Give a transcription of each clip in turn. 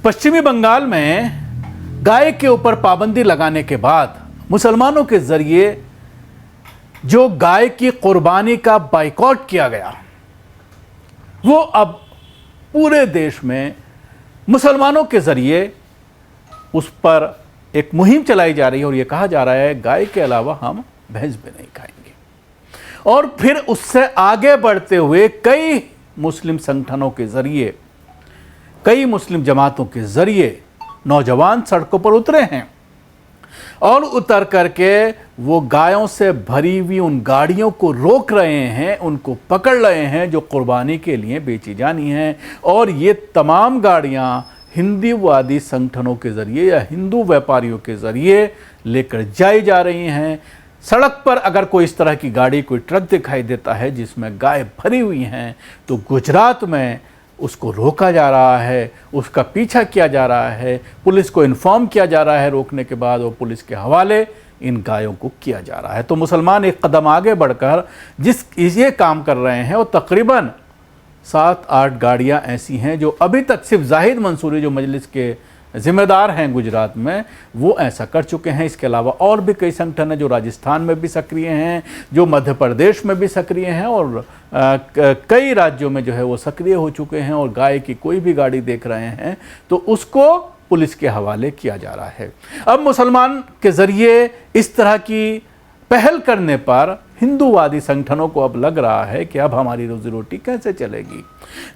पश्चिमी बंगाल में गाय के ऊपर पाबंदी लगाने के बाद मुसलमानों के जरिए जो गाय की कुर्बानी का बाइकॉट किया गया, वो अब पूरे देश में मुसलमानों के जरिए उस पर एक मुहिम चलाई जा रही है और ये कहा जा रहा है गाय के अलावा हम भैंस भी नहीं खाएंगे। और फिर उससे आगे बढ़ते हुए कई मुस्लिम संगठनों के जरिए, कई मुस्लिम जमातों के जरिए नौजवान सड़कों पर उतरे हैं और उतर करके वो गायों से भरी हुई उन गाड़ियों को रोक रहे हैं, उनको पकड़ रहे हैं जो कुर्बानी के लिए बेची जानी हैं। और ये तमाम गाड़ियां हिंदूवादी संगठनों के जरिए या हिंदू व्यापारियों के जरिए लेकर जाई जा रही हैं। सड़क पर अगर कोई इस तरह की गाड़ी, कोई ट्रक दिखाई देता है जिसमें गाय भरी हुई हैं, तो गुजरात में उसको रोका जा रहा है, उसका पीछा किया जा रहा है, पुलिस को इन्फॉर्म किया जा रहा है रोकने के बाद, और पुलिस के हवाले इन गायों को किया जा रहा है। तो मुसलमान एक कदम आगे बढ़कर ये काम कर रहे हैं और तकरीबन 7-8 गाड़ियां ऐसी हैं जो अभी तक सिर्फ जाहिद मंसूरी जो मजलिस के जिम्मेदार हैं गुजरात में, वो ऐसा कर चुके हैं। इसके अलावा और भी कई संगठन हैं जो राजस्थान में भी सक्रिय हैं, जो मध्य प्रदेश में भी सक्रिय हैं और कई राज्यों में जो है वो सक्रिय हो चुके हैं। और गाय की कोई भी गाड़ी देख रहे हैं तो उसको पुलिस के हवाले किया जा रहा है। अब मुसलमान के ज़रिए इस तरह की पहल करने पर हिंदूवादी संगठनों को अब लग रहा है कि अब हमारी रोजी रोटी कैसे चलेगी।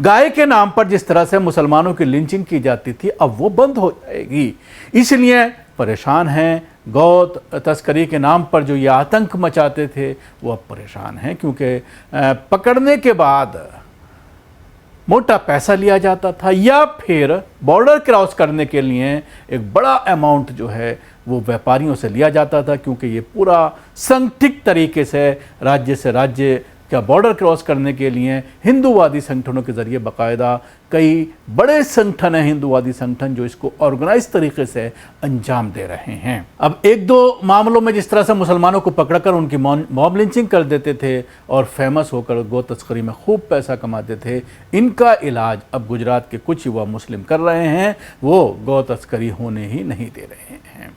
गाय के नाम पर जिस तरह से मुसलमानों की लिंचिंग की जाती थी, अब वो बंद हो जाएगी, इसलिए परेशान हैं। गौ तस्करी के नाम पर जो ये आतंक मचाते थे वो अब परेशान हैं, क्योंकि पकड़ने के बाद मोटा पैसा लिया जाता था या फिर बॉर्डर क्रॉस करने के लिए एक बड़ा अमाउंट जो है वो व्यापारियों से लिया जाता था, क्योंकि ये पूरा संगठित तरीके से राज्य का बॉर्डर क्रॉस करने के लिए हिंदूवादी संगठनों के ज़रिए बाकायदा कई बड़े संगठन हैं, हिंदूवादी संगठन, जो इसको ऑर्गेनाइज तरीके से अंजाम दे रहे हैं। अब 1-2 मामलों में जिस तरह से मुसलमानों को पकड़कर उनकी मॉब लिंचिंग कर देते थे और फेमस होकर गौ तस्करी में खूब पैसा कमाते थे, इनका इलाज अब गुजरात के कुछ युवा मुस्लिम कर रहे हैं। वो गौ तस्करी होने ही नहीं दे रहे हैं।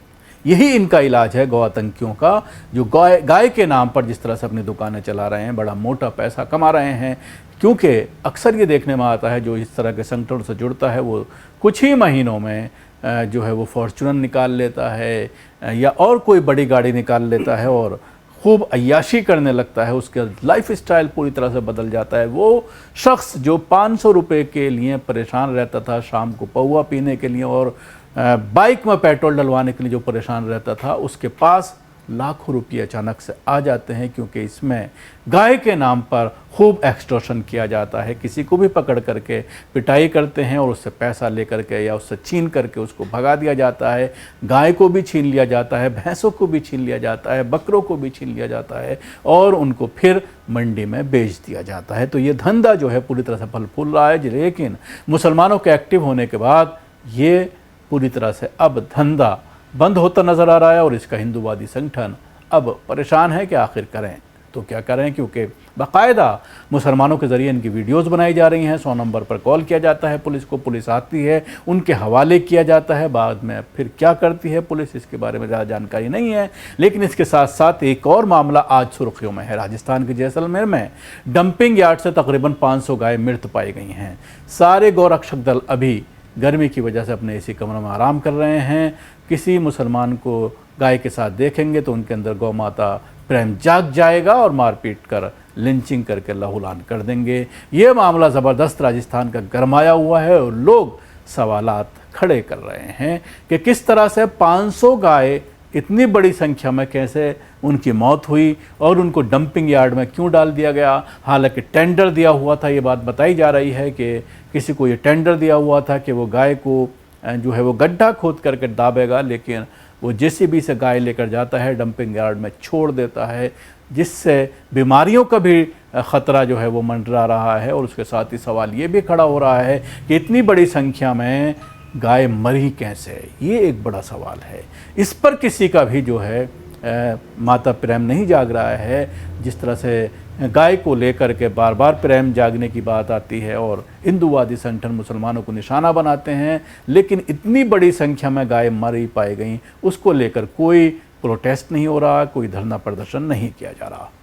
यही इनका इलाज है गौ आतंकियों का, जो गाय के नाम पर जिस तरह से अपनी दुकानें चला रहे हैं, बड़ा मोटा पैसा कमा रहे हैं। क्योंकि अक्सर ये देखने में आता है जो इस तरह के संगठनों से जुड़ता है वो कुछ ही महीनों में जो है वो फॉर्च्यूनर निकाल लेता है या और कोई बड़ी गाड़ी निकाल लेता है और खूब अय्याशी करने लगता है। उसके लाइफ स्टाइल पूरी तरह से बदल जाता है। वो शख्स जो 500 रुपये के लिए परेशान रहता था, शाम को पौवा पीने के लिए और बाइक में पेट्रोल डलवाने के लिए जो परेशान रहता था, उसके पास लाखों रुपये अचानक से आ जाते हैं, क्योंकि इसमें गाय के नाम पर खूब एक्सटॉर्शन किया जाता है। किसी को भी पकड़ करके पिटाई करते हैं और उससे पैसा लेकर के या उससे छीन करके उसको भगा दिया जाता है। गाय को भी छीन लिया जाता है, भैंसों को भी छीन लिया जाता है, बकरों को भी छीन लिया जाता है और उनको फिर मंडी में बेच दिया जाता है। तो ये धंधा जो है पूरी तरह से फल फूल रहा है। लेकिन मुसलमानों के एक्टिव होने के बाद ये पूरी तरह से अब धंधा बंद होता नज़र आ रहा है और इसका हिंदूवादी संगठन अब परेशान है कि आखिर करें तो क्या करें, क्योंकि बाकायदा मुसलमानों के ज़रिए इनकी वीडियोस बनाई जा रही हैं। 100 नंबर पर कॉल किया जाता है पुलिस को, पुलिस आती है, उनके हवाले किया जाता है। बाद में फिर क्या करती है पुलिस, इसके बारे में ज़्यादा जानकारी नहीं है। लेकिन इसके साथ साथ एक और मामला आज सुर्खियों में है। राजस्थान के जैसलमेर में डंपिंग यार्ड से तकरीबन 500 गाय मृत पाई गई हैं। सारे गौरक्षक दल अभी गर्मी की वजह से अपने इसी कमरों में आराम कर रहे हैं। किसी मुसलमान को गाय के साथ देखेंगे तो उनके अंदर गौ माता प्रेम जाग जाएगा और मारपीट कर लिंचिंग करके लहूलुहान कर देंगे। ये मामला ज़बरदस्त राजस्थान का गरमाया हुआ है और लोग सवालात खड़े कर रहे हैं कि किस तरह से 500 गाय इतनी बड़ी संख्या में कैसे उनकी मौत हुई और उनको डंपिंग यार्ड में क्यों डाल दिया गया। हालांकि टेंडर दिया हुआ था, ये बात बताई जा रही है कि किसी को ये टेंडर दिया हुआ था कि वो गाय को जो है वो गड्ढा खोद करके दाबेगा, लेकिन वो जेसीबी से गाय लेकर जाता है, डंपिंग यार्ड में छोड़ देता है, जिससे बीमारियों का भी ख़तरा जो है वो मंडरा रहा है। और उसके साथ ही सवाल ये भी खड़ा हो रहा है कि इतनी बड़ी संख्या में गाय मरी कैसे, ये एक बड़ा सवाल है। इस पर किसी का भी जो है माता प्रेम नहीं जाग रहा है। जिस तरह से गाय को लेकर के बार बार प्रेम जागने की बात आती है और हिंदूवादी संगठन मुसलमानों को निशाना बनाते हैं, लेकिन इतनी बड़ी संख्या में गाय मरी पाई गई, उसको लेकर कोई प्रोटेस्ट नहीं हो रहा, कोई धरना प्रदर्शन नहीं किया जा रहा।